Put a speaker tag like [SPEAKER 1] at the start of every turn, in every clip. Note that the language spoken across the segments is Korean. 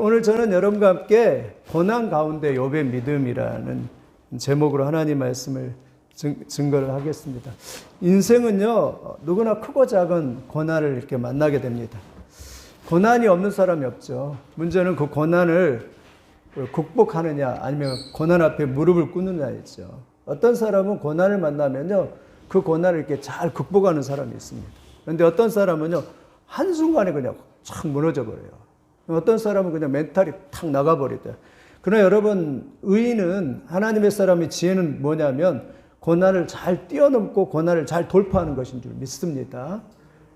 [SPEAKER 1] 오늘 저는 여러분과 함께 고난 가운데 욥의 믿음이라는 제목으로 하나님 말씀을 증거를 하겠습니다. 인생은요, 누구나 크고 작은 고난을 이렇게 만나게 됩니다. 고난이 없는 사람이 없죠. 문제는 그 고난을 극복하느냐 아니면 고난 앞에 무릎을 꿇느냐였죠. 어떤 사람은 고난을 만나면요, 그 고난을 이렇게 잘 극복하는 사람이 있습니다. 그런데 어떤 사람은요, 한순간에 그냥 착 무너져 버려요. 어떤 사람은 그냥 멘탈이 탁 나가버리다. 그러나 여러분, 의인은, 하나님의 사람의 지혜는 뭐냐면 고난을 잘 뛰어넘고 고난을 잘 돌파하는 것인 줄 믿습니다.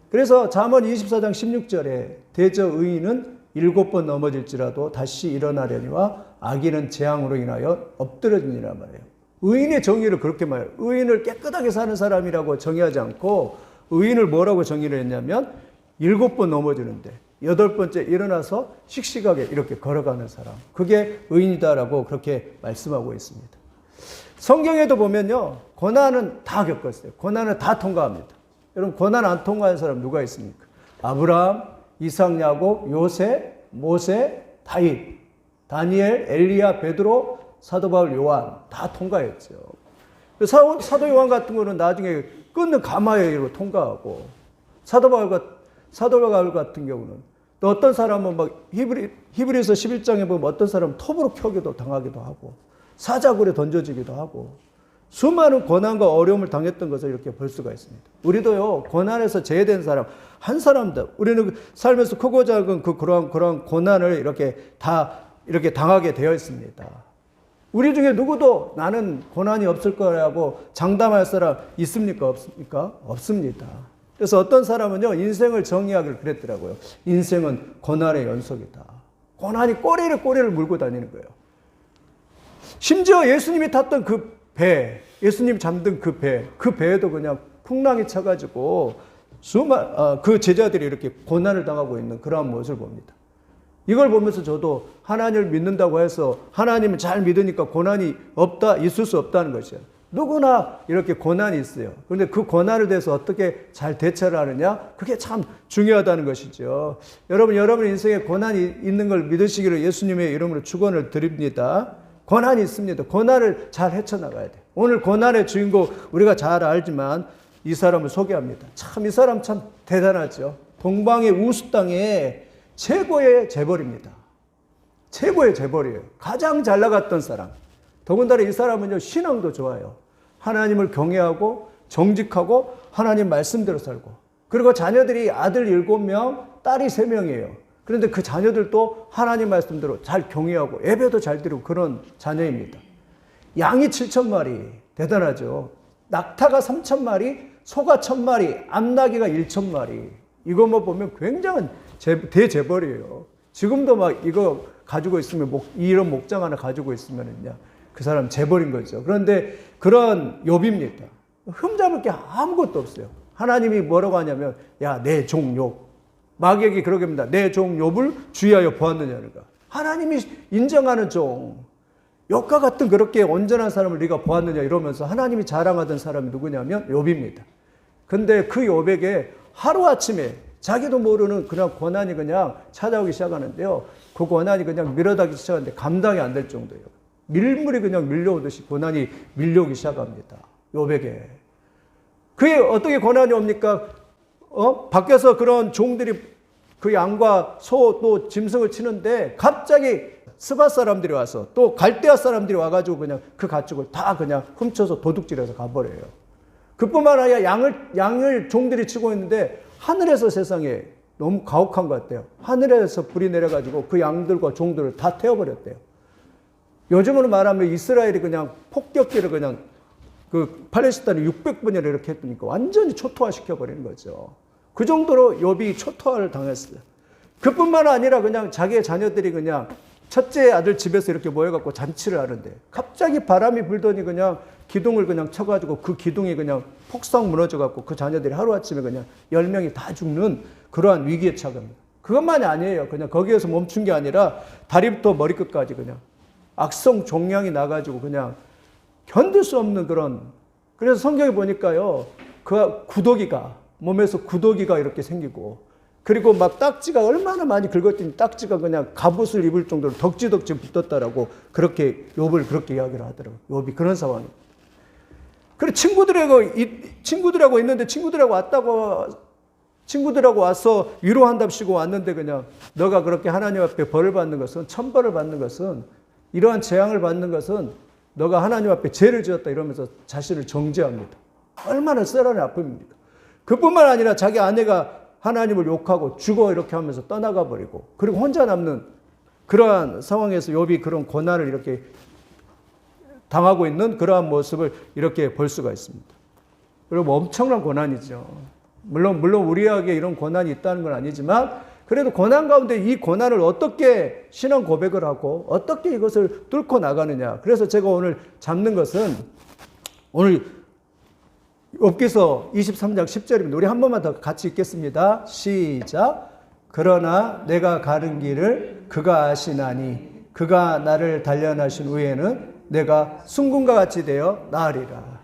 [SPEAKER 1] 그래서 잠언 24장 16절에 대저 의인은 7번 넘어질지라도 다시 일어나려니와 악인은 재앙으로 인하여 엎드러지니라 말해요. 의인의 정의를 그렇게 말해요. 의인을 깨끗하게 사는 사람이라고 정의하지 않고 의인을 뭐라고 정의를 했냐면 7번 넘어지는데 8번째 일어나서 씩씩하게 이렇게 걸어가는 사람. 그게 의인이다라고 그렇게 말씀하고 있습니다. 성경에도 보면요, 고난은 다 겪었어요. 고난은 다 통과합니다. 여러분, 고난 안 통과한 사람 누가 있습니까? 아브라함, 이삭, 야곱, 요셉, 모세, 다윗, 다니엘, 엘리야, 베드로, 사도 바울, 요한 다 통과했죠. 사도 요한 같은 거는 나중에 끊는 가마에로 통과하고, 사도 바울 같은 경우는 또 어떤 사람은 막 히브리서 11장에 보면 어떤 사람은 톱으로 켜기도 당하기도 하고 사자굴에 던져지기도 하고 수많은 고난과 어려움을 당했던 것을 이렇게 볼 수가 있습니다. 우리도요, 고난에서 제외된 사람 한 사람도, 우리는 살면서 크고 작은 그러한 고난을 이렇게 다 이렇게 당하게 되어 있습니다. 우리 중에 누구도 나는 고난이 없을 거라고 장담할 사람 있습니까? 없습니까? 없습니다. 그래서 어떤 사람은요, 인생을 정의하기를 그랬더라고요. 인생은 고난의 연속이다. 고난이 꼬리를 물고 다니는 거예요. 심지어 예수님이 탔던 그 배, 예수님 잠든 그 배에도 그냥 풍랑이 쳐가지고 그 제자들이 이렇게 고난을 당하고 있는 그러한 모습을 봅니다. 이걸 보면서 저도 하나님을 믿는다고 해서 하나님을 잘 믿으니까 고난이 있을 수 없다는 것이에요. 누구나 이렇게 고난이 있어요. 그런데 그 고난에 대해서 어떻게 잘 대처를 하느냐? 그게 참 중요하다는 것이죠. 여러분 인생에 고난이 있는 걸 믿으시기를 예수님의 이름으로 축원을 드립니다. 고난이 있습니다. 고난을 잘 헤쳐나가야 돼요. 오늘 고난의 주인공 우리가 잘 알지만 이 사람을 소개합니다. 참 이 사람 참 대단하죠. 동방의 우수 땅에 최고의 재벌입니다. 최고의 재벌이에요. 가장 잘 나갔던 사람. 더군다나 이 사람은요, 신앙도 좋아요. 하나님을 경외하고 정직하고 하나님 말씀대로 살고, 그리고 자녀들이 아들 7명, 딸이 3명이에요. 그런데 그 자녀들도 하나님 말씀대로 잘 경외하고 예배도 잘 드리고 그런 자녀입니다. 양이 7,000마리, 대단하죠. 낙타가 3,000마리, 소가 1,000마리, 암나귀가 1,000마리. 이것만 보면 굉장한 대재벌이에요. 지금도 막 이거 가지고 있으면 이런 목장 하나 가지고 있으면은요, 그 사람 재벌인 거죠. 그런데 그런 욥입니다. 흠잡을 게 아무것도 없어요. 하나님이 뭐라고 하냐면, 야, 내 종 욥. 마귀에게 그러게 합니다. 내 종 욥을 주의하여 보았느냐는가. 하나님이 인정하는 종. 욥과 같은 그렇게 온전한 사람을 네가 보았느냐 이러면서 하나님이 자랑하던 사람이 누구냐면 욥입니다. 근데 그 욥에게 하루아침에 자기도 모르는 그냥 고난이 그냥 찾아오기 시작하는데요. 그 고난이 그냥 밀어다기 시작하는데 감당이 안 될 정도예요. 밀물이 그냥 밀려오듯이 고난이 밀려오기 시작합니다. 욥에게. 그게 어떻게 고난이 옵니까? 밖에서 그런 종들이 그 양과 소 또 짐승을 치는데 갑자기 스바 사람들이 와서 또 갈대아 사람들이 와가지고 그냥 그 가축을 다 그냥 훔쳐서 도둑질해서 가버려요. 그뿐만 아니라 양을 종들이 치고 있는데 하늘에서 세상에 너무 가혹한 것 같아요. 하늘에서 불이 내려가지고 그 양들과 종들을 다 태워버렸대요. 요즘으로 말하면 이스라엘이 그냥 폭격기를 그냥 그 팔레스타인이 600번이나 이렇게 했으니까 완전히 초토화시켜버리는 거죠. 그 정도로 욥이 초토화를 당했어요. 그뿐만 아니라 그냥 자기의 자녀들이 그냥 첫째 아들 집에서 이렇게 모여갖고 잔치를 하는데 갑자기 바람이 불더니 그냥 기둥을 그냥 쳐가지고 그 기둥이 그냥 폭삭 무너져갖고 그 자녀들이 하루아침에 그냥 10명이 다 죽는 그러한 위기에 처합니다. 그것만이 아니에요. 그냥 거기에서 멈춘 게 아니라 다리부터 머리끝까지 그냥 악성 종양이 나가지고 그냥 견딜 수 없는 그런, 그래서 성경에 보니까요, 그 구더기가 몸에서 구더기가 이렇게 생기고 그리고 막 딱지가 얼마나 많이 긁었더니 딱지가 그냥 갑옷을 입을 정도로 덕지덕지 붙었다라고 그렇게 욥을 그렇게 이야기를 하더라고요. 욥이 그런 상황이에요. 그리고 친구들하고 있는데 친구들하고 와서 위로한답시고 왔는데 그냥 너가 그렇게 하나님 앞에 벌을 받는 것은, 천벌을 받는 것은, 이러한 재앙을 받는 것은 너가 하나님 앞에 죄를 지었다 이러면서 자신을 정죄합니다. 얼마나 쎄라는 아픔입니까? 그뿐만 아니라 자기 아내가 하나님을 욕하고 죽어 이렇게 하면서 떠나가 버리고, 그리고 혼자 남는 그러한 상황에서 욥이 그런 고난을 이렇게 당하고 있는 그러한 모습을 이렇게 볼 수가 있습니다. 그리고 엄청난 고난이죠. 물론 우리에게 이런 고난이 있다는 건 아니지만, 그래도 고난 가운데 이 고난을 어떻게 신앙 고백을 하고 어떻게 이것을 뚫고 나가느냐. 그래서 제가 오늘 잡는 것은, 오늘 욥기서 23장 10절입니다. 우리 한 번만 더 같이 읽겠습니다. 시작. 그러나 내가 가는 길을 그가 아시나니 그가 나를 단련하신 후에는 내가 순금과 같이 되어 나으리라.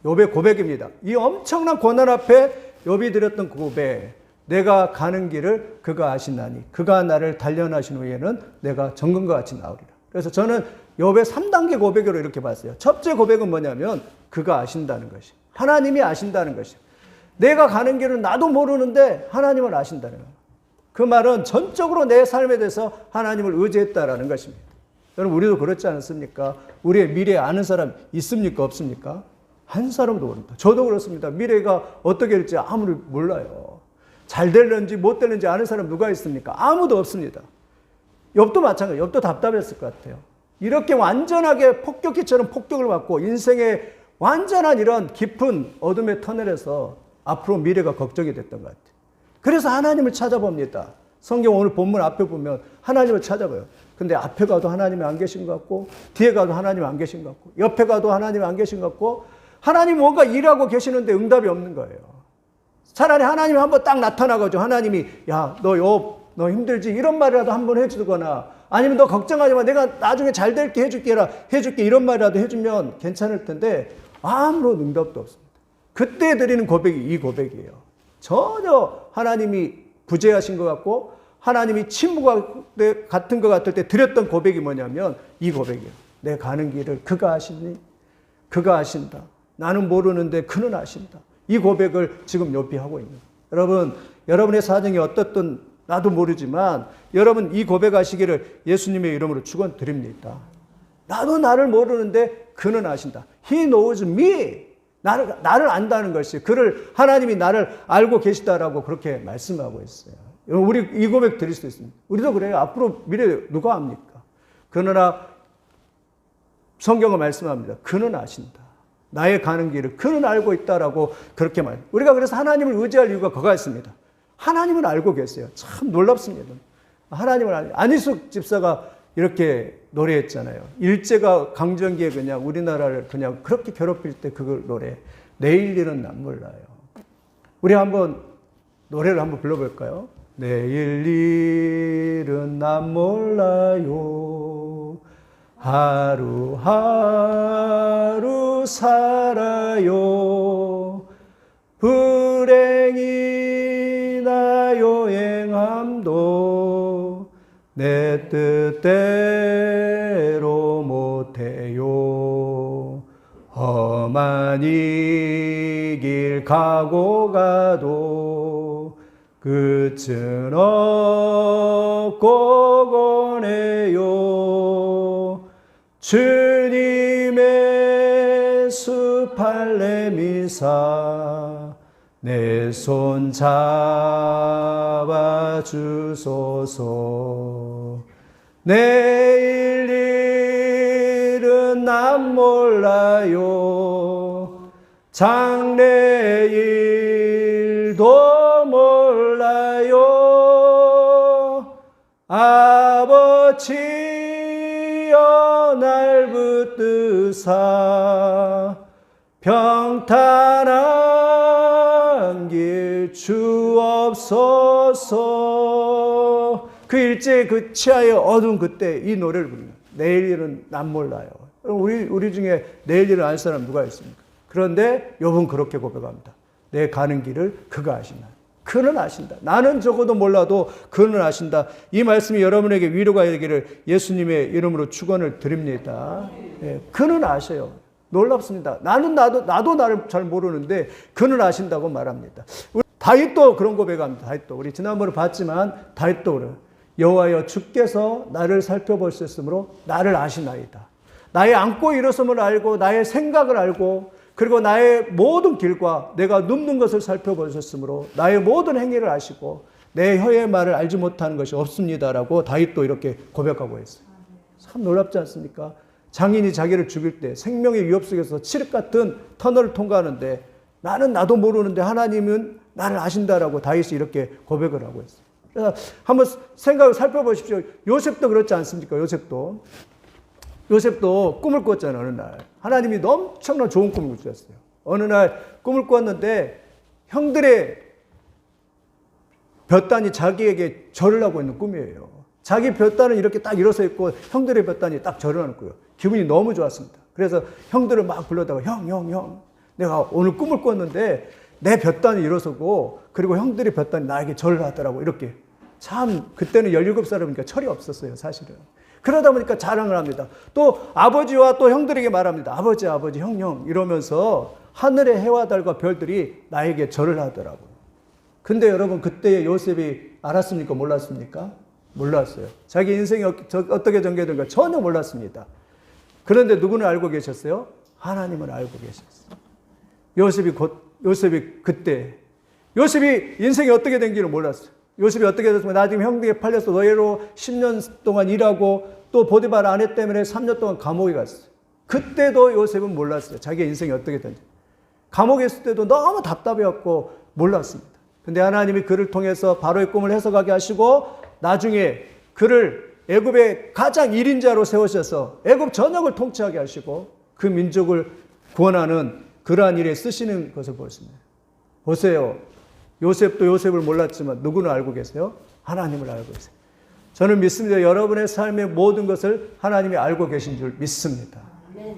[SPEAKER 1] 욥의 고백입니다. 이 엄청난 고난 앞에 욥이 드렸던 고백. 내가 가는 길을 그가 아시나니 그가 나를 단련하신 후에는 내가 정금과 같이 나으리라. 그래서 저는 욥의 3단계 고백으로 이렇게 봤어요. 첫째 고백은 뭐냐면 그가 아신다는 것이, 하나님이 아신다는 것이. 내가 가는 길은 나도 모르는데 하나님을 아신다는 거예요. 그 말은 전적으로 내 삶에 대해서 하나님을 의지했다라는 것입니다. 여러분, 우리도 그렇지 않습니까? 우리의 미래 아는 사람 있습니까? 없습니까? 한 사람도 모릅니다. 저도 그렇습니다. 미래가 어떻게 될지 아무리 몰라요. 잘 될는지 못 될는지 아는 사람 누가 있습니까? 아무도 없습니다. 욥도 마찬가지예요. 욥도 답답했을 것 같아요. 이렇게 완전하게 폭격기처럼 폭격을 받고 인생의 완전한 이런 깊은 어둠의 터널에서 앞으로 미래가 걱정이 됐던 것 같아요. 그래서 하나님을 찾아봅니다. 성경 오늘 본문 앞에 보면 하나님을 찾아봐요. 근데 앞에 가도 하나님이 안 계신 것 같고, 뒤에 가도 하나님이 안 계신 것 같고, 옆에 가도 하나님이 안 계신 것 같고, 하나님 뭔가 일하고 계시는데 응답이 없는 거예요. 차라리 하나님이 한번 딱 나타나가지고 하나님이 야, 너 힘들지? 이런 말이라도 한번 해주거나, 아니면 너 걱정하지 마. 내가 나중에 잘 될게 해줄게. 이런 말이라도 해주면 괜찮을 텐데 아무런 응답도 없습니다. 그때 드리는 고백이 이 고백이에요. 전혀 하나님이 부재하신 것 같고 하나님이 침묵 같은 것 같을 때 드렸던 고백이 뭐냐면 이 고백이에요. 내 가는 길을 그가 아시니? 그가 아신다. 나는 모르는데 그는 아신다. 이 고백을 지금 욥이 하고 있는 거예요. 여러분, 여러분의 사정이 어떻든 나도 모르지만 여러분 이 고백하시기를 예수님의 이름으로 축원드립니다. 나도 나를 모르는데 그는 아신다. He knows me. 나를 안다는 것이, 그를 하나님이 나를 알고 계시다라고 그렇게 말씀하고 있어요. 우리 이 고백 드릴 수 있습니다. 우리도 그래요. 앞으로 미래 누가 압니까? 그러나 성경은 말씀합니다. 그는 아신다. 나의 가는 길을 그는 알고 있다라고 그렇게 우리가 그래서 하나님을 의지할 이유가 그가 있습니다. 하나님을 알고 계세요. 참 놀랍습니다. 하나님을 안희숙 집사가 이렇게 노래했잖아요. 일제가 강점기에 그냥 우리나라를 그냥 그렇게 괴롭힐 때 그 노래. 내일 일은 난 몰라요. 우리 한번 노래를 한번 불러볼까요? 내일 일은 난 몰라요. 하루하루 살아요. 불행이나 여행함도 내 뜻대로 못해요. 험한 이 길 가고 가도 끝은 없고 거네요. 주님의 수팔레미사 내 손 잡아 주소서. 내일 일은 난 몰라요. 장래일도 몰라요. 아버지여 날 붙드사 평탄한 길 주옵소서. 그 일제의 그 치하의 어두운 그때 이 노래를 부릅니다. 내일 일은 난 몰라요. 우리 중에 내일 일을 아는 사람 누가 있습니까? 그런데 욥은 그렇게 고백합니다. 내 가는 길을 그가 아시나. 그는 아신다. 나는 적어도 몰라도 그는 아신다. 이 말씀이 여러분에게 위로가 되기를 예수님의 이름으로 축원을 드립니다. 예, 그는 아셔요. 놀랍습니다. 나도 나를 잘 모르는데 그는 아신다고 말합니다. 다윗도 그런 고백합니다. 다윗도 우리 지난번에 봤지만 다윗도 그래요. 여호와여 주께서 나를 살펴보셨으므로 나를 아시나이다. 나의 앉고 일어섬을 알고 나의 생각을 알고 그리고 나의 모든 길과 내가 눕는 것을 살펴보셨으므로 나의 모든 행위를 아시고 내 혀의 말을 알지 못하는 것이 없습니다라고 다윗도 이렇게 고백하고 있어요. 참 놀랍지 않습니까? 장인이 자기를 죽일 때 생명의 위협 속에서 칠흑 같은 터널을 통과하는데 나도 모르는데 하나님은 나를 아신다라고 다윗이 이렇게 고백을 하고 있어요. 그래서 한번 생각을 살펴보십시오. 요셉도 그렇지 않습니까? 요셉도 꿈을 꿨잖아요. 어느 날 하나님이 엄청난 좋은 꿈을 주셨어요. 어느 날 꿈을 꿨는데 형들의 볕단이 자기에게 절을 하고 있는 꿈이에요. 자기 볕단은 이렇게 딱 일어서 있고 형들의 볕단이 딱 절을 하는 거예요. 기분이 너무 좋았습니다. 그래서 형들을 막 불러다가 형 내가 오늘 꿈을 꿨는데 내 볕단이 일어서고 그리고 형들의 볕단이 나에게 절을 하더라고. 이렇게 참 그때는 17살이니까 철이 없었어요. 사실은. 그러다 보니까 자랑을 합니다. 또 아버지와 또 형들에게 말합니다. 아버지 형 이러면서 하늘의 해와 달과 별들이 나에게 절을 하더라고요. 근데 여러분 그때 요셉이 알았습니까? 몰랐습니까? 몰랐어요. 자기 인생이 어떻게 전개된가 전혀 몰랐습니다. 그런데 누구는 알고 계셨어요? 하나님은 알고 계셨어요. 요셉이 그때 요셉이 인생이 어떻게 된지를 몰랐어요. 요셉이 어떻게 됐으면 나 지금 형들에게 팔려서 노예로 10년 동안 일하고 또 보디발 아내 때문에 3년 동안 감옥에 갔어요. 그때도 요셉은 몰랐어요. 자기의 인생이 어떻게 된지. 감옥에 있을 때도 너무 답답해갖고 몰랐습니다. 근데 하나님이 그를 통해서 바로의 꿈을 해석하게 하시고 나중에 그를 애굽의 가장 1인자로 세우셔서 애굽 전역을 통치하게 하시고 그 민족을 구원하는 그러한 일에 쓰시는 것을 보십니다. 보세요. 요셉도 요셉을 몰랐지만 누구는 알고 계세요? 하나님을 알고 계세요. 저는 믿습니다. 여러분의 삶의 모든 것을 하나님이 알고 계신 줄 믿습니다.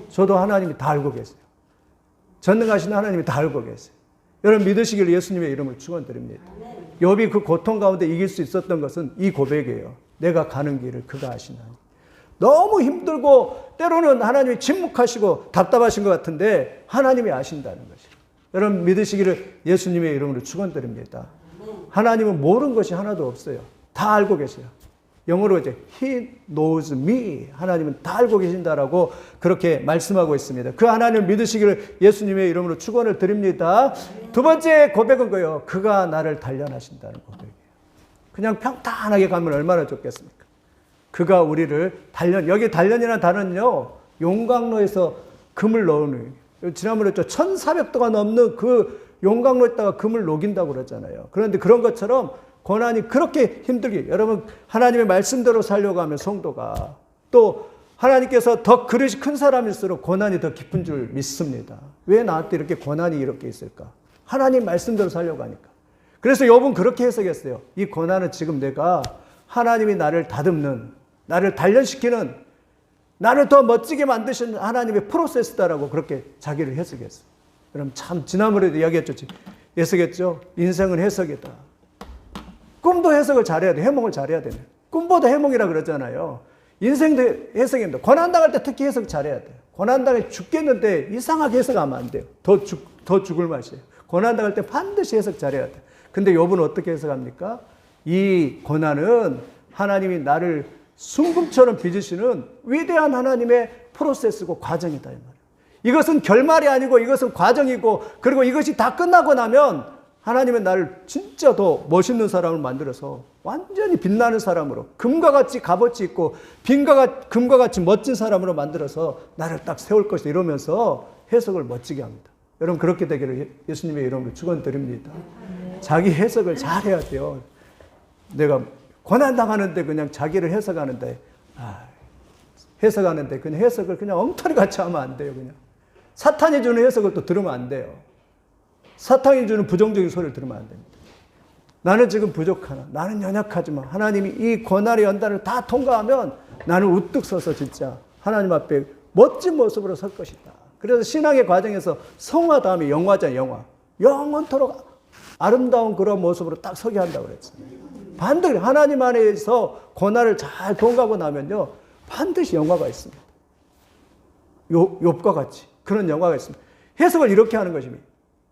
[SPEAKER 1] 저도 하나님이 다 알고 계세요. 전능하신 하나님이 다 알고 계세요. 여러분 믿으시길 예수님의 이름을 축원드립니다. 욥이 그 고통 가운데 이길 수 있었던 것은 이 고백이에요. 내가 가는 길을 그가 아시나니. 너무 힘들고 때로는 하나님이 침묵하시고 답답하신 것 같은데 하나님이 아신다는 것이에요. 여러분 믿으시기를 예수님의 이름으로 축원드립니다. 하나님은 모르는 것이 하나도 없어요. 다 알고 계세요. 영어로 이제 He knows me. 하나님은 다 알고 계신다라고 그렇게 말씀하고 있습니다. 그 하나님을 믿으시기를 예수님의 이름으로 축원을 드립니다. 두 번째 고백은 거예요. 그가 나를 단련하신다는 고백이에요. 그냥 평탄하게 가면 얼마나 좋겠습니까? 그가 우리를 여기 단련이라는 단어는요. 용광로에서 금을 넣는 지난번에 1400도가 넘는 그 용광로에다가 금을 녹인다고 그랬잖아요. 그런데 그런 것처럼 고난이 그렇게 힘들게 여러분 하나님의 말씀대로 살려고 하면 성도가 또 하나님께서 더 그릇이 큰 사람일수록 고난이 더 깊은 줄 믿습니다. 왜 나한테 이렇게 고난이 이렇게 있을까? 하나님 말씀대로 살려고 하니까. 그래서 욥은 그렇게 해석했어요. 이 고난은 지금 내가 하나님이 나를 다듬는 나를 단련시키는 나를 더 멋지게 만드시는 하나님의 프로세스다라고 그렇게 자기를 해석했어요. 그럼 참 지난번에도 이야기했죠. 해석했죠. 인생은 해석이다. 꿈도 해석을 잘해야 돼. 해몽을 잘해야 되네. 꿈보다 해몽이라 그러잖아요. 인생도 해석입니다. 고난당할 때 특히 해석 잘해야 돼요. 고난당해 죽겠는데 이상하게 해석하면 안 돼요. 더 죽을 맛이에요. 고난당할 때 반드시 해석 잘해야 돼요. 근데 욥은 어떻게 해석합니까? 이 고난은 하나님이 나를 순금처럼 빚으시는 위대한 하나님의 프로세스고 과정이다. 이 말이에요. 이것은 결말이 아니고 이것은 과정이고 그리고 이것이 다 끝나고 나면 하나님은 나를 진짜 더 멋있는 사람을 만들어서 완전히 빛나는 사람으로 금과 같이 값어치 있고 금과 같이 멋진 사람으로 만들어서 나를 딱 세울 것이다 이러면서 해석을 멋지게 합니다. 여러분 그렇게 되기를 예수님의 이름으로 축원드립니다. 자기 해석을 잘해야 돼요. 내가 고난당하는데 그냥 자기를 해석하는데 그냥 해석을 그냥 엉터리 같이 하면 안 돼요. 그냥 사탄이 주는 해석을 또 들으면 안 돼요. 사탄이 주는 부정적인 소리를 들으면 안 됩니다. 나는 지금 부족하나 나는 연약하지만 하나님이 이 고난의 연단을 다 통과하면 나는 우뚝 서서 진짜 하나님 앞에 멋진 모습으로 설 것이다. 그래서 신앙의 과정에서 성화 다음에 영화잖아요. 영화. 영원토록 아름다운 그런 모습으로 딱 서게 한다고 그랬어요. 반드시 하나님 안에서 고난을 잘 통과하고 나면요, 반드시 영화가 있습니다. 욥과 같이 그런 영화가 있습니다. 해석을 이렇게 하는 것입니다.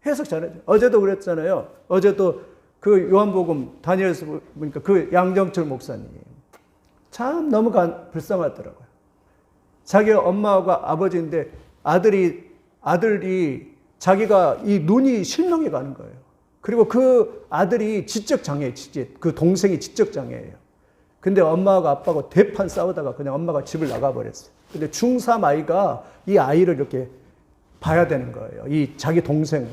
[SPEAKER 1] 해석 잘하죠. 어제도 그랬잖아요. 어제도 그 요한복음 다니엘서 보니까 그 양정철 목사님 참 너무 불쌍하더라고요. 자기 엄마가 아버지인데 아들이 자기가 이 눈이 실명이 가는 거예요. 그리고 그 아들이 지적장애, 그 동생이 지적장애예요. 근데 엄마하고 아빠하고 대판 싸우다가 그냥 엄마가 집을 나가버렸어요. 근데 중3 아이가 이 아이를 이렇게 봐야 되는 거예요. 이 자기 동생을.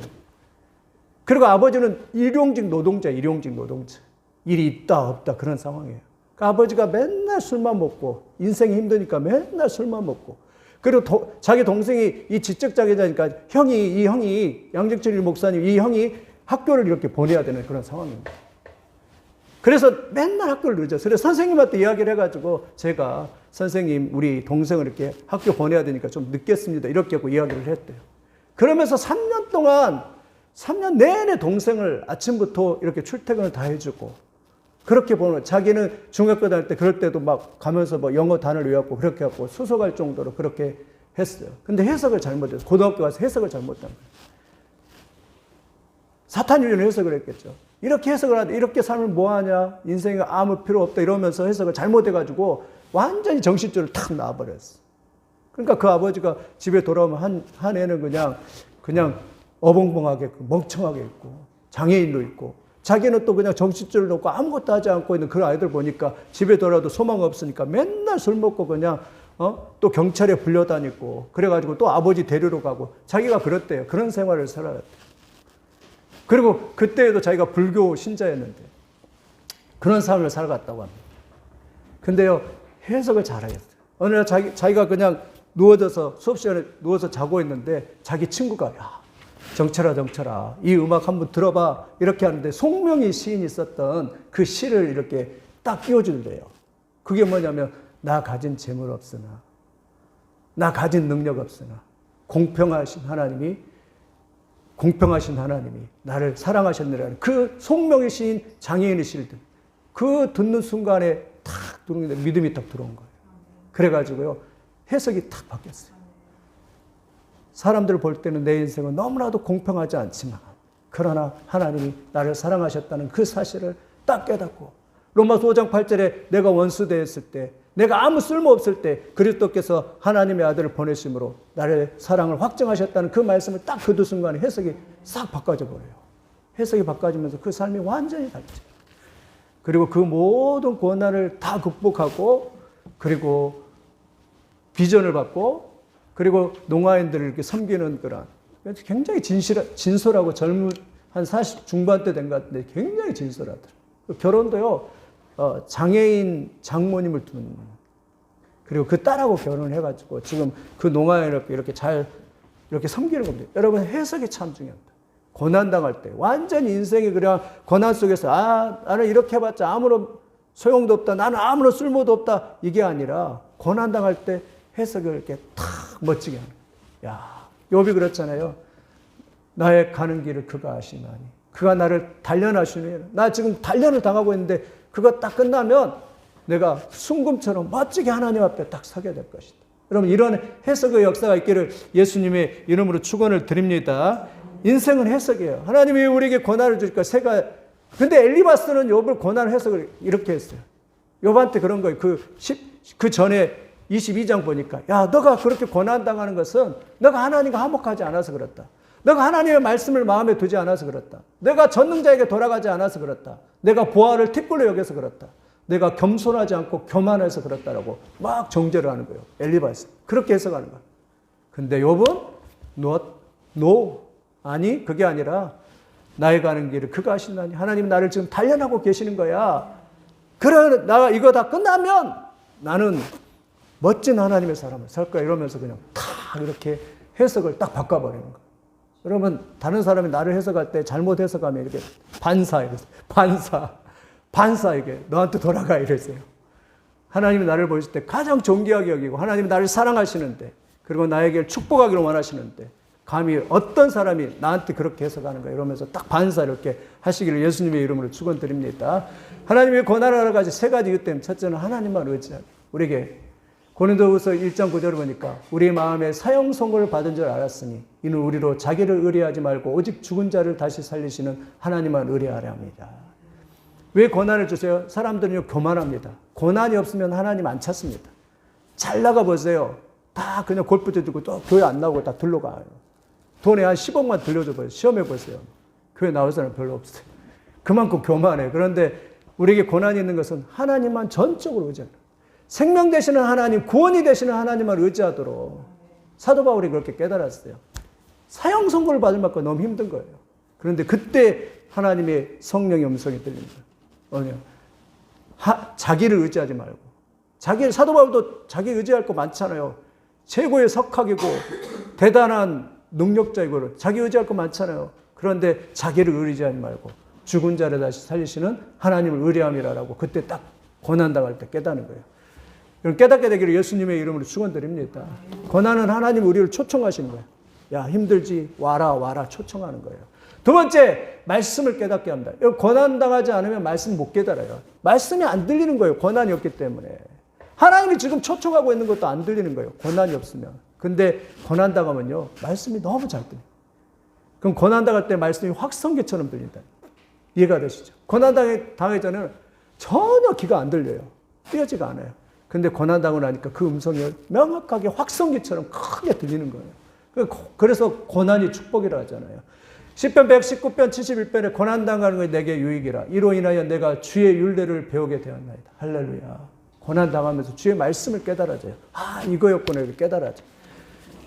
[SPEAKER 1] 그리고 아버지는 일용직 노동자. 일이 있다 없다 그런 상황이에요. 그러니까 아버지가 맨날 술만 먹고 인생이 힘드니까 맨날 술만 먹고 그리고 자기 동생이 이 지적장애자니까 이 형이 양정철 목사님 이 형이 학교를 이렇게 보내야 되는 그런 상황입니다. 그래서 맨날 학교를 늦었어요. 그래서 선생님한테 이야기를 해가지고 제가 선생님 우리 동생을 이렇게 학교 보내야 되니까 좀 늦겠습니다. 이렇게 하고 이야기를 했대요. 그러면서 3년 내내 동생을 아침부터 이렇게 출퇴근을 다 해주고 그렇게 보면 자기는 중학교 다닐 때 그럴 때도 막 가면서 뭐 영어 단어를 외웠고 그렇게 하고 수석할 정도로 그렇게 했어요. 근데 해석을 잘못했어요. 고등학교 가서 해석을 잘못한 거예요. 사탄 유전을 해석을 했겠죠. 이렇게 해석을 하는데 이렇게 살면 뭐하냐? 인생에 아무 필요 없다 이러면서 해석을 잘못해가지고 완전히 정신줄을 탁 놔버렸어. 그러니까 그 아버지가 집에 돌아오면 한 애는 그냥 어벙벙하게 멍청하게 있고 장애인도 있고 자기는 또 그냥 정신줄을 놓고 아무것도 하지 않고 있는 그런 아이들 보니까 집에 돌아도 소망 없으니까 맨날 술 먹고 그냥 또 경찰에 불려다니고 그래가지고 또 아버지 데리러 가고 자기가 그랬대요. 그런 생활을 살아갔대요. 그리고 그때에도 자기가 불교 신자였는데 그런 삶을 살아갔다고 합니다. 근데요, 해석을 잘하겠어요. 어느 날 자기가 그냥 누워져서 수업 시간에 누워서 자고 있는데 자기 친구가 야, 정철아 이 음악 한번 들어봐 이렇게 하는데 송명희 시인이 썼던 그 시를 이렇게 딱 띄워준대요. 그게 뭐냐면 나 가진 재물 없으나 나 가진 능력 없으나 공평하신 하나님이 나를 사랑하셨느라는 그 송명희 시인 장애인의 시를 그 듣는 순간에 탁 들어오는데 믿음이 딱 들어온 거예요. 그래가지고요 해석이 탁 바뀌었어요. 사람들 볼 때는 내 인생은 너무나도 공평하지 않지만 그러나 하나님이 나를 사랑하셨다는 그 사실을 딱 깨닫고 로마서 5장 8절에 내가 원수되었을 때 내가 아무 쓸모없을 때 그리스도께서 하나님의 아들을 보내심으로 나를 사랑을 확증하셨다는 그 말씀을 딱 그 순간에 해석이 싹 바꿔져 버려요. 해석이 바꿔지면서 그 삶이 완전히 달라져요. 그리고 그 모든 고난을 다 극복하고 그리고 비전을 받고 그리고 농아인들을 이렇게 섬기는 그런 굉장히 진솔하고 한 40 중반 때 된 것 같은데 굉장히 진솔하더라고요. 결혼도요, 장애인 장모님을 둔 그리고 그 딸하고 결혼을 해가지고 지금 그 농아인을 이렇게 잘 이렇게 섬기는 겁니다. 여러분 해석이 참 중요합니다. 고난당할 때 완전히 인생이 그냥 고난 속에서 나는 이렇게 해봤자 아무런 소용도 없다. 나는 아무런 쓸모도 없다. 이게 아니라 고난당할 때 해석을 이렇게 탁 멋지게 하는 거예요. 야, 욥이 그랬잖아요. 나의 가는 길을 그가 아시나니 그가 나를 단련하시니 나 지금 단련을 당하고 있는데 그거 딱 끝나면 내가 순금처럼 멋지게 하나님 앞에 딱 서게 될 것이다. 여러분 이런 해석의 역사가 있기를 예수님의 이름으로 축원을 드립니다. 인생은 해석이에요. 하나님이 우리에게 고난을 주니까 근데 엘리바스는 욥을 고난 해석을 이렇게 했어요. 욥한테 그런 거예요. 그 전에 22장 보니까 야 너가 그렇게 고난당하는 것은 너가 하나님과 화목하지 않아서 그렇다. 너가 하나님의 말씀을 마음에 두지 않아서 그렇다. 내가 전능자에게 돌아가지 않아서 그렇다. 내가 보아를 티끌로 여겨서 그렇다. 내가 겸손하지 않고 교만해서 그렇다라고 막 정죄를 하는 거예요. 엘리바스. 그렇게 해석하는 거예요. 근데 욥은 아니 그게 아니라 나의 가는 길을 그가 하신다니 하나님 나를 지금 단련하고 계시는 거야. 그래 나 이거 다 끝나면 나는 멋진 하나님의 사람을 살 거야 이러면서 그냥 탁 이렇게 해석을 딱 바꿔버리는 거예요. 여러분 다른 사람이 나를 해석할 때 잘못 해석하면 이렇게 반사 이게 너한테 돌아가 이랬어요. 하나님이 나를 보실 때 가장 존귀하게 여기고 하나님이 나를 사랑하시는데 그리고 나에게 축복하기를 원하시는데 감히 어떤 사람이 나한테 그렇게 해석하는 거야 이러면서 딱 반사 이렇게 하시기를 예수님의 이름으로 축원드립니다. 하나님의 고난을 여러 가지 세 가지 이유 때문에 첫째는 하나님만 의지하기. 우리에게 고린도후서 1장 9절을 보니까 우리 마음에 사형 선고를 받은 줄 알았으니 이는 우리로 자기를 의뢰하지 말고 오직 죽은 자를 다시 살리시는 하나님만 의뢰하려 합니다. 왜 고난을 주세요? 사람들은 교만합니다. 고난이 없으면 하나님 안 찾습니다. 잘 나가 보세요. 다 그냥 골프 뛰고 또 교회 안 나오고 다 들러가요. 돈에 한 10억만 들려줘 보세요. 시험해 보세요. 교회 나올 사람 별로 없어요. 그만큼 교만해요. 그런데 우리에게 고난이 있는 것은 하나님만 전적으로 의지하는, 생명 되시는 하나님, 구원이 되시는 하나님만 의지하도록 사도 바울이 그렇게 깨달았어요. 사형 선고를 받을 만큼 너무 힘든 거예요. 그런데 그때 하나님의 성령의 음성이 들립니다. 뭐냐? 자기를 의지하지 말고. 사도 바울도 자기 의지할 거 많잖아요. 최고의 석학이고 대단한 능력자이고 자기 의지할 거 많잖아요. 그런데 자기를 의지하지 말고 죽은 자를 다시 살리시는 하나님을 의뢰함이라고 그때 딱 고난당할 때 깨닫는 거예요. 여러분 깨닫게 되기를 예수님의 이름으로 축원드립니다. 고난은 하나님 우리를 초청하시는 거예요. 야 힘들지 와라 초청하는 거예요. 두 번째 말씀을 깨닫게 합니다. 여러분 고난당하지 않으면 말씀 못 깨달아요. 말씀이 안 들리는 거예요. 고난이 없기 때문에. 하나님이 지금 초청하고 있는 것도 안 들리는 거예요. 고난이 없으면. 근데 고난당하면요 말씀이 너무 잘 들려요. 그럼 고난당할 때 말씀이 확성기처럼 들린다. 이해가 되시죠? 고난당하기 전에는 전혀 귀가 안 들려요. 띄어지가 않아요. 근데 고난당하고 나니까 그 음성이 명확하게 확성기처럼 크게 들리는 거예요. 그래서 고난이 축복이라 하잖아요. 시편 119편 71편에 고난당하는 것이 내게 유익이라. 이로 인하여 내가 주의 율례를 배우게 되었나이다. 할렐루야. 고난당하면서 주의 말씀을 깨달아져요. 아 이거였구나 이렇게 깨달아져요.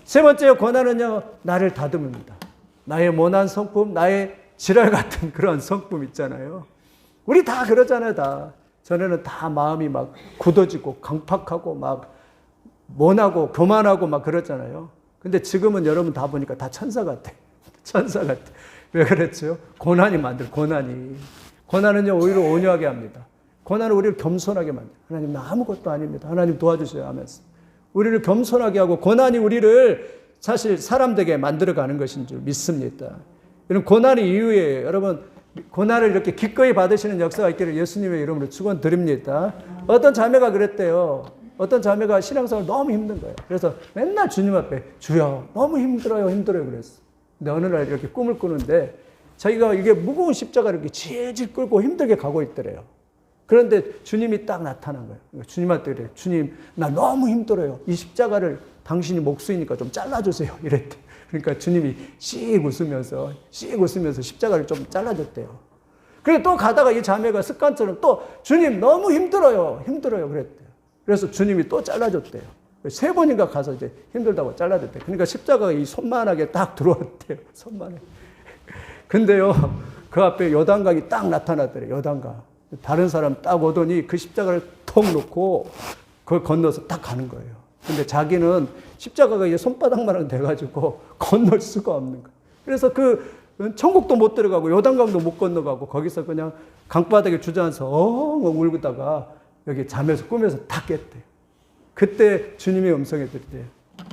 [SPEAKER 1] 세 번째 고난은요 나를 다듬습니다. 나의 모난 성품, 나의 지랄 같은 그런 성품 있잖아요. 우리 다 그러잖아요. 다. 전에는 다 마음이 막 굳어지고 강팍하고 막 모나고 교만하고 막 그랬잖아요. 근데 지금은 여러분 다 보니까 다 천사 같아. 천사 같아. 왜 그랬죠? 고난이 만들 고난이. 고난은요 오히려 온유하게 합니다. 고난은 우리를 겸손하게 만들어요. 하나님 나 아무것도 아닙니다. 하나님 도와주세요 하면서. 우리를 겸손하게 하고 고난이 우리를 사실 사람 되게 만들어가는 것인 줄 믿습니다. 이런 고난의 이유예요. 여러분 고난을 이렇게 기꺼이 받으시는 역사가 있기를 예수님의 이름으로 축원드립니다. 어떤 자매가 그랬대요. 어떤 자매가 신앙생활 너무 힘든 거예요. 그래서 맨날 주님 앞에 주여 너무 힘들어요 그랬어. 근데 어느 날 이렇게 꿈을 꾸는데 자기가 이게 무거운 십자가를 이렇게 질질 끌고 힘들게 가고 있더래요. 그런데 주님이 딱 나타난 거예요. 주님한테 그래. 주님 나 너무 힘들어요. 이 십자가를 당신이 목수이니까 좀 잘라주세요. 이랬대. 그러니까 주님이 씩 웃으면서 십자가를 좀 잘라줬대요. 그리고 또 가다가 이 자매가 습관처럼 또 주님 너무 힘들어요 그랬대요. 그래서 주님이 또 잘라줬대요. 세 번인가 가서 이제 힘들다고 잘라줬대요. 그러니까 십자가가 이 손만하게 딱 들어왔대요. 손만하게. 근데요 그 앞에 요단강이 딱 나타났더래요. 요단강. 다른 사람 딱 오더니 그 십자가를 톡 놓고 그걸 건너서 딱 가는 거예요. 근데 자기는 십자가가 이제 손바닥만 돼가지고 건널 수가 없는 거예요. 그래서 그 천국도 못 들어가고 요단강도 못 건너가고 거기서 그냥 강바닥에 주저앉아서 엉엉 울다가 여기 잠에서 꿈에서 다 깼대요. 그때 주님의 음성이 들대요.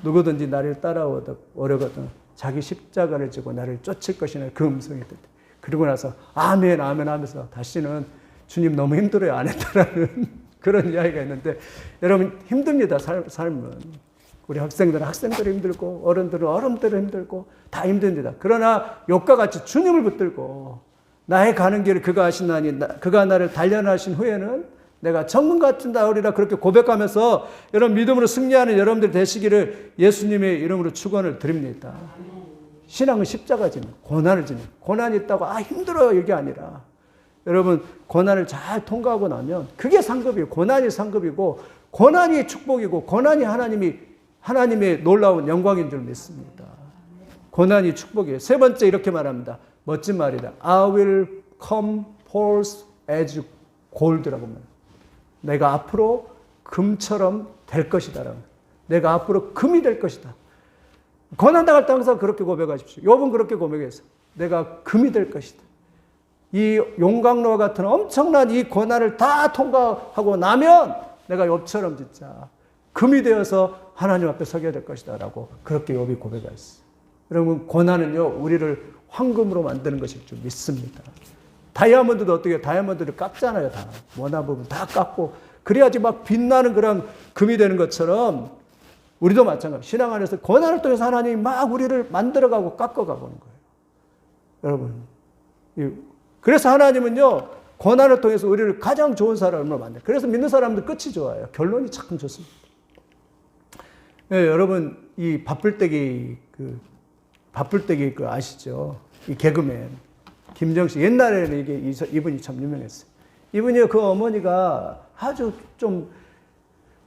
[SPEAKER 1] 누구든지 나를 따라오려거든 자기 십자가를 지고 나를 쫓을 것이나 그 음성이 들대요. 그러고 나서 아멘 하면서 다시는 주님 너무 힘들어요 안 했다라는 그런 이야기가 있는데 여러분 힘듭니다. 삶은. 우리 학생들은 힘들고 어른들은 힘들고 다 힘듭니다. 그러나 욥과 같이 주님을 붙들고 나의 가는 길을 그가 하시나니 그가 나를 단련하신 후에는 내가 정문 같은 나으리라 그렇게 고백하면서 여러분 믿음으로 승리하는 여러분들 되시기를 예수님의 이름으로 축원을 드립니다. 신앙은 십자가 지는 고난을 지는 고난이 있다고 힘들어요 이게 아니라 여러분 고난을 잘 통과하고 나면 그게 상급이에요. 고난이 상급이고 고난이 축복이고 고난이 하나님의 놀라운 영광인 줄 믿습니다. 고난이 축복이에요. 세 번째 이렇게 말합니다. 멋진 말이다. I will come forth as gold라고 말합니다. 내가 앞으로 금처럼 될 것이다. 내가 앞으로 금이 될 것이다. 고난당할 때 항상 그렇게 고백하십시오. 욥은 그렇게 고백했어요. 내가 금이 될 것이다. 이 용광로와 같은 엄청난 이 고난을 다 통과하고 나면 내가 욥처럼 진짜 금이 되어서 하나님 앞에 서게 될 것이다 라고 그렇게 욥이 고백했어요. 여러분, 고난은요, 우리를 황금으로 만드는 것일 줄 믿습니다. 다이아몬드도 어떻게, 다이아몬드를 깎잖아요, 다. 원화 부분 다 깎고. 그래야지 막 빛나는 그런 금이 되는 것처럼 우리도 마찬가지. 신앙 안에서 고난을 통해서 하나님이 막 우리를 만들어가고 깎아가보는 거예요. 여러분. 그래서 하나님은요, 고난을 통해서 우리를 가장 좋은 사람으로 만들어요. 그래서 믿는 사람들 끝이 좋아요. 결론이 참 좋습니다. 네, 여러분, 이 바쁠때기 그 아시죠? 이 개그맨. 김정식. 옛날에는 이분이 참 유명했어요. 이분이 그 어머니가 아주 좀,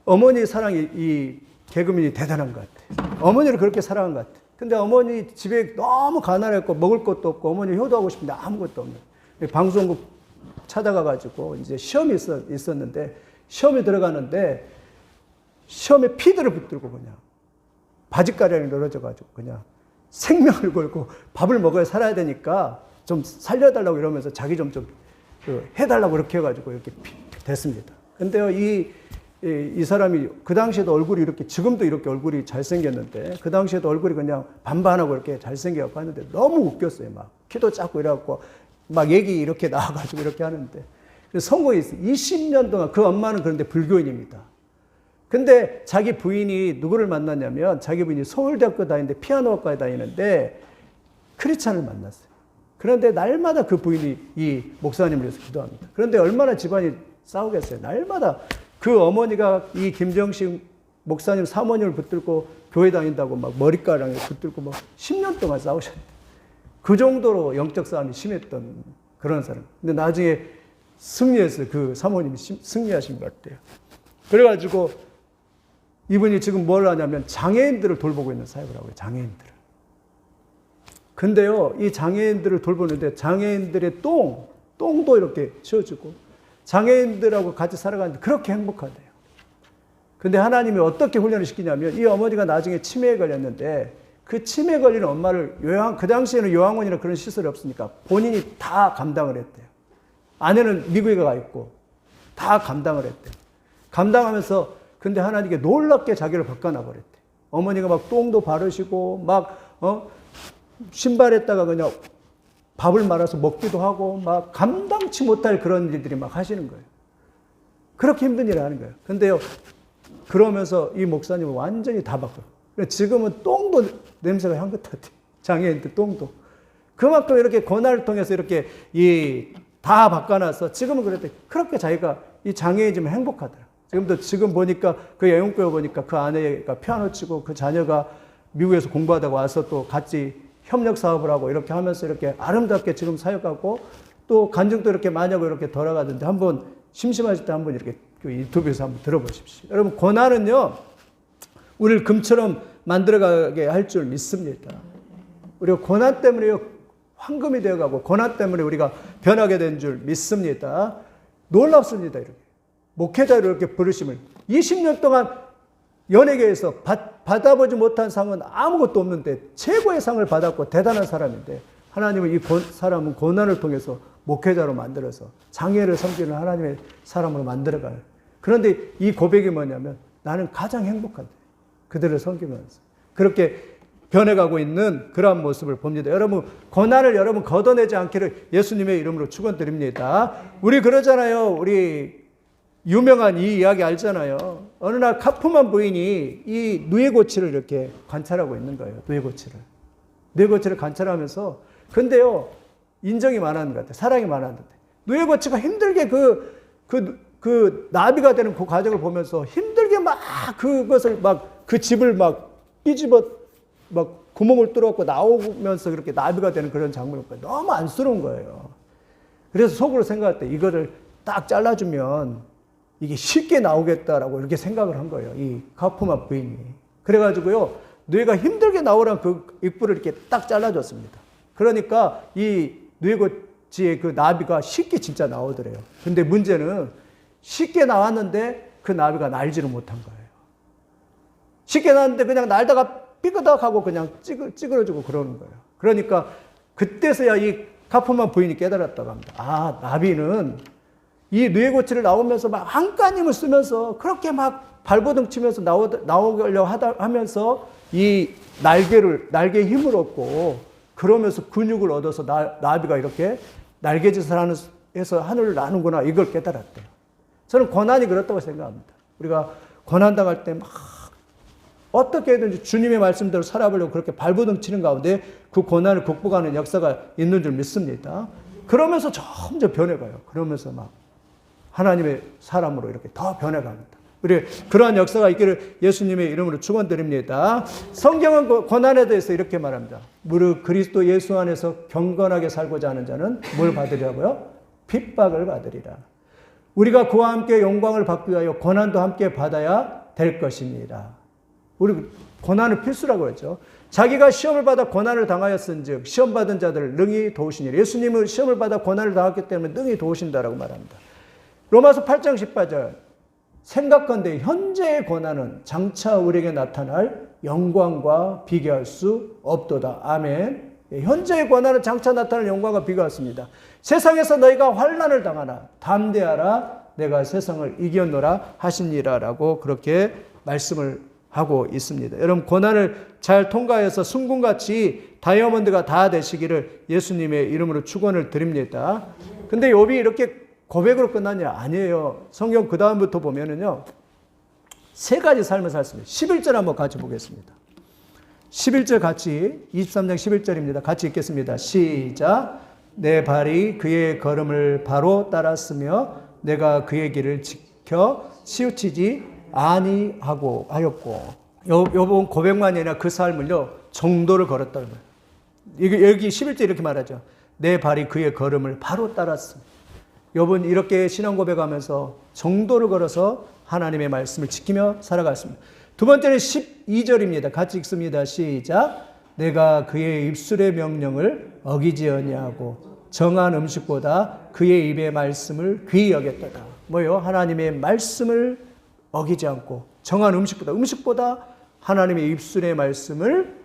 [SPEAKER 1] 어머니 사랑이 이 개그맨이 대단한 것 같아요. 어머니를 그렇게 사랑한 것 같아요. 근데 어머니 집에 너무 가난했고 먹을 것도 없고 어머니 효도하고 싶은데 아무것도 없는. 방송국 찾아가가지고 이제 시험이 있었는데 시험에 들어가는데 시험에 피드를 붙들고 그냥 바지가랑이 늘어져가지고 그냥 생명을 걸고 밥을 먹어야 살아야 되니까 좀 살려달라고 이러면서 자기 좀 해달라고 그렇게 해가지고 이렇게 됐습니다. 근데요, 이 사람이 그 당시에도 얼굴이 이렇게, 지금도 이렇게 얼굴이 잘생겼는데 그 당시에도 얼굴이 그냥 반반하고 이렇게 잘생겨갖고 하는데 너무 웃겼어요. 막 키도 작고 이래갖고 막 얘기 이렇게 나와가지고 이렇게 하는데 성공이 있어요. 20년 동안 그 엄마는 그런데 불교인입니다. 근데 자기 부인이 누구를 만났냐면 자기 부인이 서울대학교 다니는데 피아노학과에 다니는데 크리스찬을 만났어요. 그런데 날마다 그 부인이 이 목사님을 위해서 기도합니다. 그런데 얼마나 집안이 싸우겠어요. 날마다 그 어머니가 이 김정식 목사님 사모님을 붙들고 교회 다닌다고 막 머리카락에 붙들고 막 10년 동안 싸우셨어요. 그 정도로 영적 싸움이 심했던 그런 사람. 근데 나중에 승리했어요. 그 사모님이 승리하신 것 같아요. 그래가지고 이분이 지금 뭘 하냐면 장애인들을 돌보고 있는 사역을 하고요. 장애인들을. 근데요, 이 장애인들을 돌보는데 장애인들의 똥도 이렇게 치워주고 장애인들하고 같이 살아가는데 그렇게 행복하대요. 근데 하나님이 어떻게 훈련을 시키냐면 이 어머니가 나중에 치매에 걸렸는데 그 치매에 걸린 엄마를 그 당시에는 요양원이나 그런 시설이 없으니까 본인이 다 감당을 했대요. 아내는 미국에 가 있고 다 감당을 했대요. 감당하면서 근데 하나님께 놀랍게 자기를 바꿔놔버렸대요. 어머니가 막 똥도 바르시고 막 신발에다가 그냥 밥을 말아서 먹기도 하고 막 감당치 못할 그런 일들이 막 하시는 거예요. 그렇게 힘든 일을 하는 거예요. 근데요, 그러면서 이 목사님은 완전히 다 바꿔요. 지금은 똥도 냄새가 향긋하대요. 장애인들 똥도. 그만큼 이렇게 고난을 통해서 이렇게 다 바꿔놔서 지금은 그랬대. 그렇게 자기가 이 장애인이면 행복하더라. 지금 보니까 그 예용교회 보니까 그 아내가 피아노 치고 그 자녀가 미국에서 공부하다가 와서 또 같이 협력 사업을 하고 이렇게 하면서 이렇게 아름답게 지금 사역하고 또 간증도 이렇게 많이 하고 이렇게 돌아가던데 한번 심심하실 때 한번 이렇게 그 유튜브에서 한번 들어보십시오. 여러분, 고난은요, 우리를 금처럼 만들어가게 할 줄 믿습니다. 우리가 고난 때문에 황금이 되어가고 고난 때문에 우리가 변하게 된 줄 믿습니다. 놀랍습니다. 이렇게. 목회자를 이렇게 부르심을 20년 동안 연예계에서 받아보지 못한 상은 아무것도 없는데 최고의 상을 받았고 대단한 사람인데 하나님은 이 사람은 고난을 통해서 목회자로 만들어서 장애를 섬기는 하나님의 사람으로 만들어가요. 그런데 이 고백이 뭐냐면 나는 가장 행복하다. 그들을 섬기면서 그렇게 변해가고 있는 그러한 모습을 봅니다. 여러분, 고난을 여러분 걷어내지 않기를 예수님의 이름으로 축원드립니다. 우리 그러잖아요. 우리 유명한 이 이야기 알잖아요. 어느 날 카프만 부인이 이 누에고치를 이렇게 관찰하고 있는 거예요. 누에고치를 관찰하면서 근데요, 인정이 많았는 것 같아요. 사랑이 많았는데 누에고치가 힘들게 그 나비가 되는 그 과정을 보면서 힘들게 막 그것을 막 그 집을 막 삐집어 막 구멍을 뚫어갖고 나오면서 그렇게 나비가 되는 그런 장면을 보고 너무 안쓰러운 거예요. 그래서 속으로 생각할 때 이거를 딱 잘라주면 이게 쉽게 나오겠다라고 이렇게 생각을 한 거예요. 이 카프만 부인이. 그래가지고요, 뇌가 힘들게 나오란 그 입구를 이렇게 딱 잘라줬습니다. 그러니까 이 뇌고치의 그 나비가 쉽게 진짜 나오더래요. 근데 문제는 쉽게 나왔는데 그 나비가 날지를 못한 거예요. 쉽게 나왔는데 그냥 날다가 삐그덕하고 그냥 찌그러지고 그러는 거예요. 그러니까 그때서야 이 카프만 부인이 깨달았다고 합니다. 아, 나비는 이 뇌고치를 나오면서 막 한가님을 쓰면서 그렇게 막 발버둥 치면서 나오려고 하면서 이 날개에 힘을 얻고 그러면서 근육을 얻어서 나비가 이렇게 날개짓을 해서 하늘을 나는구나 이걸 깨달았대요. 저는 고난이 그렇다고 생각합니다. 우리가 고난당할 때 막 어떻게든지 주님의 말씀대로 살아보려고 그렇게 발버둥 치는 가운데 그 고난을 극복하는 역사가 있는 줄 믿습니다. 그러면서 점점 변해가요. 그러면서 막 하나님의 사람으로 이렇게 더 변해갑니다. 우리 그러한 역사가 있기를 예수님의 이름으로 축원드립니다. 성경은 고난에 대해서 이렇게 말합니다. 무릇 그리스도 예수 안에서 경건하게 살고자 하는 자는 뭘 받으리라고요? 핍박을 받으리라. 우리가 그와 함께 영광을 받기 위하여 고난도 함께 받아야 될 것입니다. 우리 고난은 필수라고 그랬죠. 자기가 시험을 받아 고난을 당하였은즉 시험 받은 자들을 능히 도우시니라. 예수님은 시험을 받아 고난을 당했기 때문에 능히 도우신다라고 말합니다. 로마서 8장 18절 생각건대 현재의 고난은 장차 우리에게 나타날 영광과 비교할 수 없도다. 아멘. 현재의 고난은 장차 나타날 영광과 비교할 수 없습니다. 세상에서 너희가 환난을 당하나 담대하라 내가 세상을 이겼노라 하시니라라고 그렇게 말씀을 하고 있습니다. 여러분 고난을 잘 통과해서 순금같이 다이아몬드가 다 되시기를 예수님의 이름으로 축원을 드립니다. 근데 욥이 이렇게 고백으로 끝났냐? 아니에요. 성경 그 다음부터 보면은요, 세 가지 삶을 살습니다. 11절 한번 같이 보겠습니다. 11절 같이, 23장 11절입니다. 같이 읽겠습니다. 시작. 내 발이 그의 걸음을 바로 따랐으며 내가 그의 길을 지켜 치우치지 아니하고 하였고. 요번 고백만이 아니라 그 삶을요, 정도를 걸었다는 거예요. 여기 11절 이렇게 말하죠. 내 발이 그의 걸음을 바로 따랐습니다. 욥은 이렇게 신앙 고백하면서 정도를 걸어서 하나님의 말씀을 지키며 살아갔습니다. 두 번째는 12절입니다. 같이 읽습니다. 시작. 내가 그의 입술의 명령을 어기지 아니하고 정한 음식보다 그의 입의 말씀을 귀히 여겼도다. 뭐요? 하나님의 말씀을 어기지 않고 정한 음식보다 하나님의 입술의 말씀을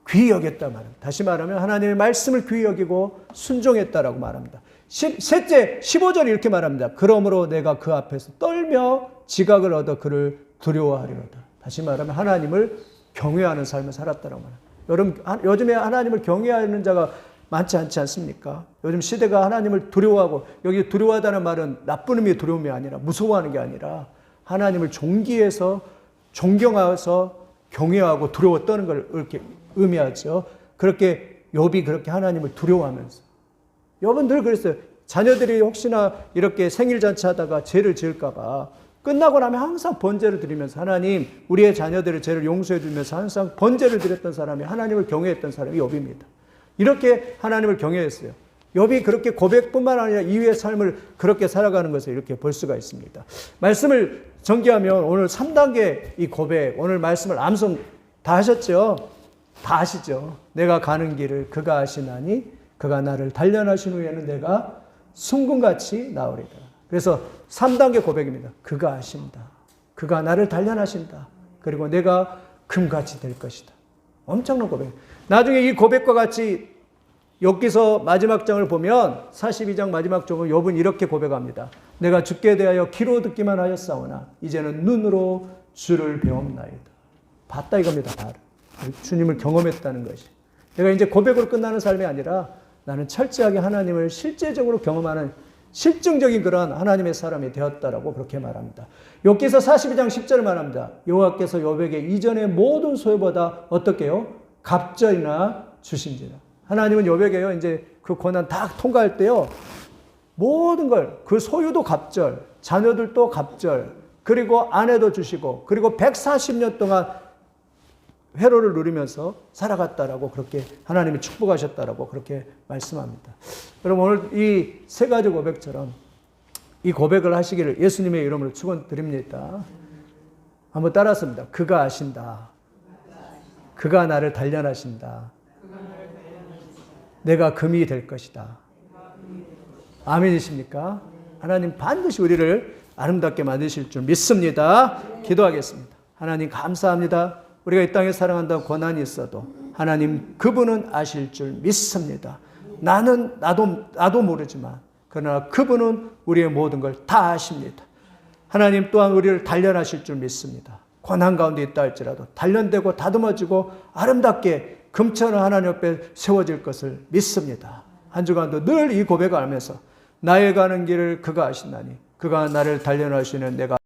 [SPEAKER 1] 귀히 여겼다 말합니다. 다시 말하면 하나님의 말씀을 귀히 여기고 순종했다라고 말합니다. 셋째 15절 이렇게 말합니다. 그러므로 내가 그 앞에서 떨며 지각을 얻어 그를 두려워하리로다. 다시 말하면 하나님을 경외하는 삶을 살았다라고 말합니다. 여러분 요즘에 하나님을 경외하는 자가 많지 않지 않습니까? 요즘 시대가 하나님을 두려워하고, 여기 두려워하다는 말은 나쁜 의미의 두려움이 아니라 무서워하는 게 아니라 하나님을 존귀해서 존경하여서 경외하고 두려워 떠는 걸 이렇게 의미하죠. 그렇게 욥이 그렇게 하나님을 두려워하면서, 욥은 늘 그랬어요. 자녀들이 혹시나 이렇게 생일잔치 하다가 죄를 지을까 봐 끝나고 나면 항상 번제를 드리면서 하나님 우리의 자녀들의 죄를 용서해 주면서 항상 번제를 드렸던 사람이, 하나님을 경외했던 사람이 욥입니다. 이렇게 하나님을 경외했어요. 욥이 그렇게 고백뿐만 아니라 이후의 삶을 그렇게 살아가는 것을 이렇게 볼 수가 있습니다. 말씀을 전개하면 오늘 3단계 이 고백, 오늘 말씀을 암송 다 하셨죠? 다 아시죠? 내가 가는 길을 그가 아시나니 그가 나를 단련하신 후에는 내가 순금같이 나오리라. 그래서 3단계 고백입니다. 그가 아신다. 그가 나를 단련하신다. 그리고 내가 금같이 될 것이다. 엄청난 고백. 나중에 이 고백과 같이 욥기서 마지막 장을 보면 42장 마지막 쪽은 욥은 이렇게 고백합니다. 내가 주께 대하여 귀로 듣기만 하였사오나 이제는 눈으로 주를 배웠나이다. 봤다 이겁니다. 다. 주님을 경험했다는 것이. 내가 이제 고백으로 끝나는 삶이 아니라 나는 철저하게 하나님을 실제적으로 경험하는 실증적인 그런 하나님의 사람이 되었다라고 그렇게 말합니다. 욥기서 42장 10절을 말합니다. 여호와께서 욥에게 이전의 모든 소유보다 어떻게 해요? 갑절이나 주신지라. 하나님은 욥에게요, 이제 그 고난 다 통과할 때요, 모든 걸, 그 소유도 갑절, 자녀들도 갑절, 그리고 아내도 주시고, 그리고 140년 동안 회로를 누리면서 살아갔다라고 그렇게 하나님이 축복하셨다라고 그렇게 말씀합니다. 여러분 오늘 이 세 가지 고백처럼 이 고백을 하시기를 예수님의 이름으로 축원드립니다. 한번 따라합니다. 그가 아신다. 그가 나를 단련하신다. 내가 금이 될 것이다. 아멘이십니까? 하나님 반드시 우리를 아름답게 만드실 줄 믿습니다. 기도하겠습니다. 하나님 감사합니다. 우리가 이 땅에 살아간다고 고난이 있어도 하나님 그분은 아실 줄 믿습니다. 나도 모르지만 그러나 그분은 우리의 모든 걸 다 아십니다. 하나님 또한 우리를 단련하실 줄 믿습니다. 고난 가운데 있다 할지라도 단련되고 다듬어지고 아름답게 금천을 하나님 옆에 세워질 것을 믿습니다. 한 주간도 늘 이 고백을 하면서 나의 가는 길을 그가 아시나니 그가 나를 단련하시는 내가